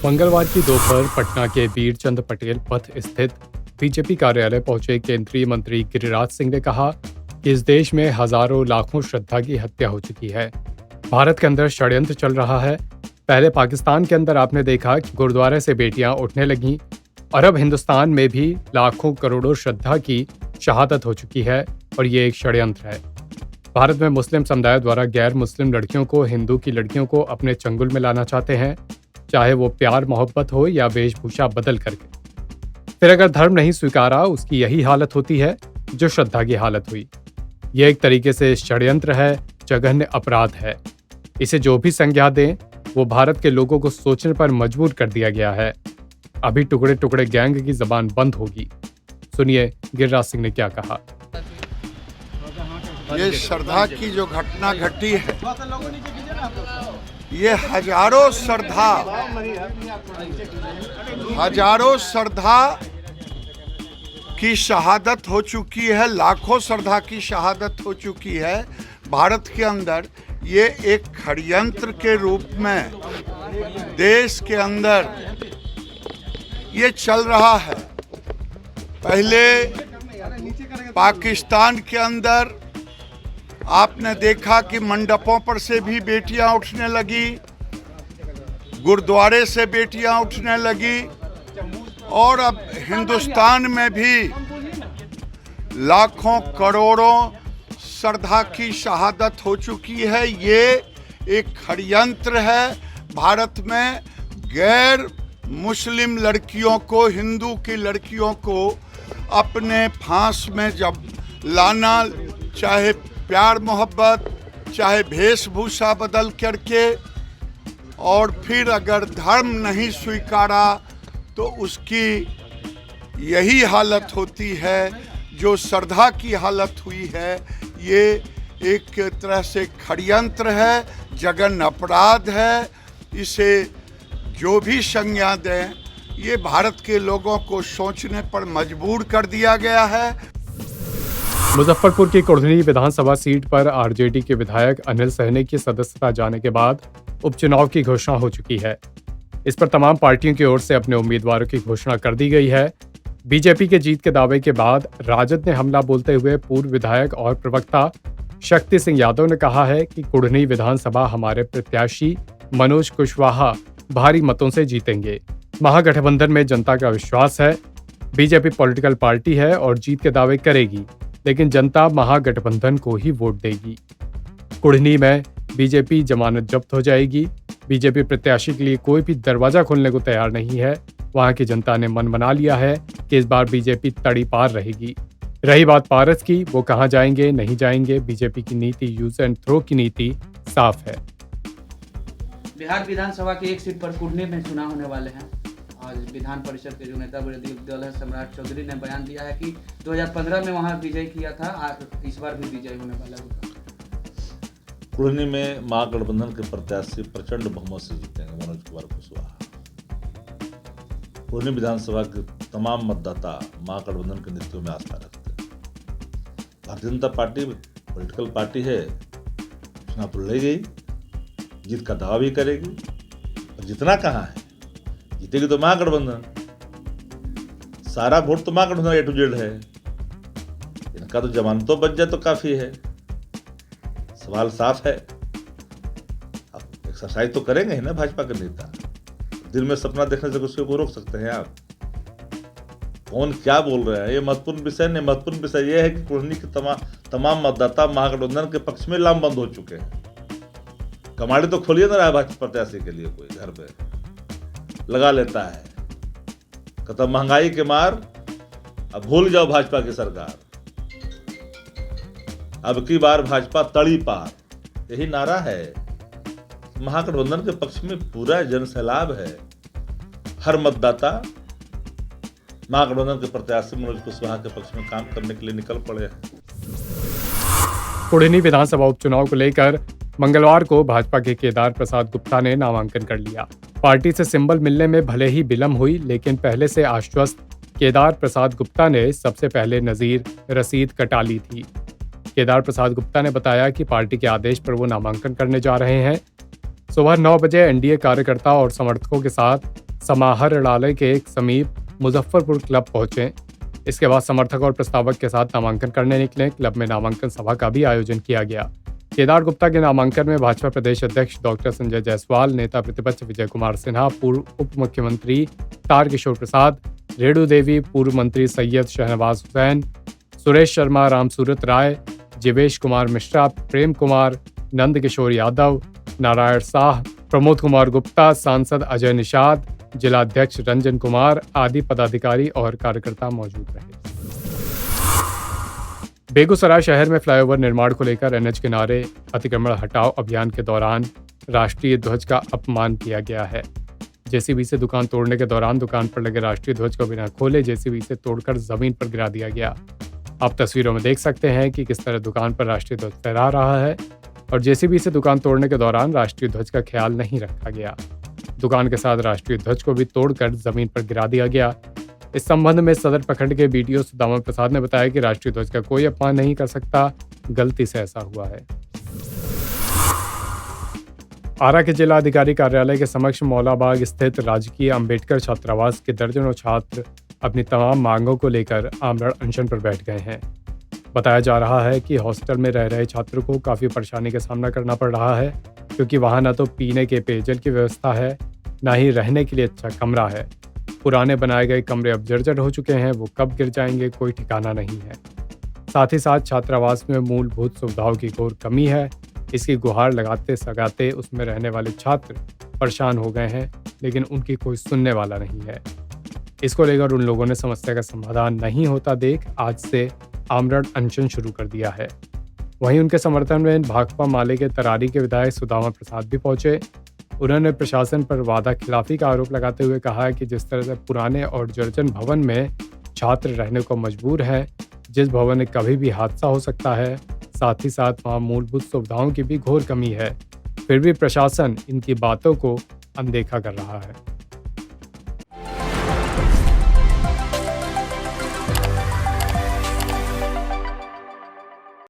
मंगलवार की दोपहर पटना के वीरचंद पटेल पथ स्थित बीजेपी कार्यालय पहुंचे केंद्रीय मंत्री गिरिराज सिंह ने कहा कि इस देश में हजारों लाखों श्रद्धा की हत्या हो चुकी है। भारत के अंदर षड्यंत्र चल रहा है। पहले पाकिस्तान के अंदर आपने देखा कि गुरुद्वारे से बेटियां उठने लगीं और अब हिंदुस्तान में भी लाखों करोड़ों श्रद्धा की शहादत हो चुकी है और ये एक षड्यंत्र है। भारत में मुस्लिम समुदाय द्वारा गैर मुस्लिम लड़कियों को हिंदू की लड़कियों को अपने चंगुल में लाना चाहते हैं, चाहे वो प्यार मोहब्बत हो या वेशभूषा बदल करके। फिर अगर धर्म नहीं स्वीकारा उसकी यही हालत होती है जो श्रद्धा की हालत हुई। यह एक तरीके से षड्यंत्र है, जघन्य अपराध है। इसे जो भी संज्ञा दें वो भारत के लोगों को सोचने पर मजबूर कर दिया गया है। अभी टुकड़े टुकड़े गैंग की जबान बंद होगी। सुनिए गिरिराज सिंह ने क्या कहा। ये श्रद्धा की जो घटना घटी है, ये हजारों श्रद्धा की शहादत हो चुकी है, लाखों श्रद्धा की शहादत हो चुकी है। भारत के अंदर ये एक षड्यंत्र के रूप में देश के अंदर ये चल रहा है। पहले पाकिस्तान के अंदर आपने देखा कि मंडपों पर से भी बेटियां उठने लगी, गुरुद्वारे से बेटियां उठने लगी और अब हिंदुस्तान में भी लाखों करोड़ों श्रद्धा की शहादत हो चुकी है। ये एक षड्यंत्र है। भारत में गैर मुस्लिम लड़कियों को, हिंदू की लड़कियों को अपने फांस में जब लाना, चाहे प्यार मोहब्बत, चाहे वेशभूषा बदल करके, और फिर अगर धर्म नहीं स्वीकारा तो उसकी यही हालत होती है जो श्रद्धा की हालत हुई है। ये एक तरह से षड्यंत्र है, जघन्य अपराध है। इसे जो भी संज्ञा दें, ये भारत के लोगों को सोचने पर मजबूर कर दिया गया है। मुजफ्फरपुर की कुढ़नी विधानसभा सीट पर आरजेडी के विधायक अनिल सहनी की सदस्यता जाने के बाद उपचुनाव की घोषणा हो चुकी है। इस पर तमाम पार्टियों की ओर से अपने उम्मीदवारों की घोषणा कर दी गई है। बीजेपी के जीत के दावे के बाद राजद ने हमला बोलते हुए पूर्व विधायक और प्रवक्ता शक्ति सिंह यादव ने कहा है कि कुढ़नी विधानसभा हमारे प्रत्याशी मनोज कुशवाहा भारी मतों से जीतेंगे। महागठबंधन में जनता का विश्वास है। बीजेपी पॉलिटिकल पार्टी है और जीत के दावे करेगी, लेकिन जनता महागठबंधन को ही वोट देगी। कुढ़नी में बीजेपी जमानत जब्त हो जाएगी। बीजेपी प्रत्याशी के लिए कोई भी दरवाजा खोलने को तैयार नहीं है। वहां की जनता ने मन बना लिया है कि इस बार बीजेपी तड़ी पार रहेगी। रही बात पारस की, वो कहां जाएंगे नहीं जाएंगे, बीजेपी की नीति यूज एंड थ्रो की नीति साफ है। बिहार विधानसभा की एक सीट पर कुढ़नी में चुनाव होने वाले हैं। आज विधान परिषद के जो नेता विरोधी दल है सम्राट चौधरी ने बयान दिया है कि 2015 में वहां विजय किया था, आज इस बार भी विजय होने वाला है। कुढ़नी में महागठबंधन के प्रत्याशी प्रचंड बहुमत से जीतेंगे मनोज कुमार कुशवाहा। कुढ़नी विधानसभा के तमाम मतदाता महागठबंधन के नीतियों में आस्था रखते हैं। Bharatiya Janata party political party है, चुनाव तो ले गई, जीत का दावा भी करेगी, और जितना कहाँ है जीतेगी तो महागठबंधन। सारा वोट तो महागठबंधन A to Z है। इनका तो जमानतों बच जाए तो काफी है। सवाल साफ है। अब एक्सरसाइज तो करेंगे ही ना भाजपा के नेता। दिल में सपना देखने से किसी को रोक सकते हैं आप? कौन क्या बोल रहे हैं ये महत्वपूर्ण विषय नहीं। महत्वपूर्ण विषय ये है कि कुढ़नी के तमाम मतदाता महागठबंधन के पक्ष में लामबंद हो चुके हैं। कमाड़ी तो खोलिए ना रहा है भाजपा प्रत्याशी के लिए। कोई घर पे लगा लेता है, कहता महंगाई के मार, अब भूल जाओ भाजपा की सरकार, अब की बार भाजपा तड़ी पार, यही नारा है। महागठबंधन के पक्ष में पूरा जनसैलाब है। हर मतदाता महागठबंधन के प्रत्याशी मनोज कुशवाहा के पक्ष में काम करने के लिए निकल पड़े हैं। कुढ़नी विधानसभा उपचुनाव को लेकर मंगलवार को भाजपा के केदार प्रसाद गुप्ता ने नामांकन कर लिया। पार्टी से सिंबल मिलने में भले ही विलंब हुई, लेकिन पहले से आश्वस्त केदार प्रसाद गुप्ता ने सबसे पहले नजीर रसीद कटा ली थी। केदार प्रसाद गुप्ता ने बताया कि पार्टी के आदेश पर वो नामांकन करने जा रहे हैं। सुबह 9 बजे एनडीए कार्यकर्ता और समर्थकों के साथ समाहरणालय के समीप मुजफ्फरपुर क्लब पहुंचे। इसके बाद समर्थक और प्रस्तावक के साथ नामांकन करने निकले। क्लब में नामांकन सभा का भी आयोजन किया गया। केदार गुप्ता के नामांकन में भाजपा प्रदेश अध्यक्ष डॉक्टर संजय जायसवाल, नेता प्रतिपक्ष विजय कुमार सिन्हा, पूर्व उप मुख्यमंत्री तारकिशोर प्रसाद, रेणु देवी, पूर्व मंत्री सैयद शहनवाज हुसैन, सुरेश शर्मा, रामसूरत राय, जीवेश कुमार मिश्रा, प्रेम कुमार, नंद किशोर यादव, नारायण शाह, प्रमोद कुमार गुप्ता, सांसद अजय निषाद, जिलाध्यक्ष रंजन कुमार आदि पदाधिकारी और कार्यकर्ता मौजूद रहे। बेगूसराय शहर में फ्लाईओवर निर्माण को लेकर एनएच किनारे अतिक्रमण हटाओ अभियान के दौरान राष्ट्रीय ध्वज का अपमान किया गया है। जेसीबी से दुकान तोड़ने के दौरान दुकान पर लगे राष्ट्रीय ध्वज को बिना खोले जेसीबी से तोड़कर जमीन पर गिरा दिया गया। आप तस्वीरों में देख सकते हैं कि किस तरह दुकान पर राष्ट्रीय ध्वज फहरा रहा है और जेसीबी से दुकान तोड़ने के दौरान राष्ट्रीय ध्वज का ख्याल नहीं रखा गया। दुकान के साथ राष्ट्रीय ध्वज को भी तोड़कर जमीन पर गिरा दिया गया। इस संबंध में सदर प्रखंड के बीडीओ सुदामा प्रसाद ने बताया कि राष्ट्रीय ध्वज का कोई अपमान नहीं कर सकता, गलती से ऐसा हुआ है। आरा के जिला अधिकारी कार्यालय के समक्ष मौलाबाग स्थित राजकीय अंबेडकर छात्रावास के दर्जनों छात्र अपनी तमाम मांगों को लेकर आमरण अनशन पर बैठ गए हैं। बताया जा रहा है कि हॉस्टल में रह रहे छात्रों को काफ़ी परेशानी का सामना करना पड़ रहा है, क्योंकि वहाँ न तो पीने के पेयजल की व्यवस्था है, न ही रहने के लिए अच्छा कमरा है। पुराने बनाए गए कमरे अब जर्जर हो चुके हैं, वो कब गिर जाएंगे कोई ठिकाना नहीं है। साथ ही साथ छात्रावास में मूलभूत सुविधाओं की घोर कमी है। इसकी गुहार लगाते सगाते उसमें रहने वाले छात्र परेशान हो गए हैं, लेकिन उनकी कोई सुनने वाला नहीं है। इसको लेकर उन लोगों ने समस्या का समाधान नहीं होता देख आज से आमरण अनशन शुरू कर दिया है। वहीं उनके समर्थन में भाकपा माले के तरारी के विधायक सुदामा प्रसाद भी पहुंचे। उन्होंने प्रशासन पर वादा खिलाफी का आरोप लगाते हुए कहा कि जिस तरह से पुराने और जर्जर भवन में छात्र रहने को मजबूर है, जिस भवन में कभी भी हादसा हो सकता है, साथ ही साथ वहाँ मूलभूत सुविधाओं की भी घोर कमी है, फिर भी प्रशासन इनकी बातों को अनदेखा कर रहा है।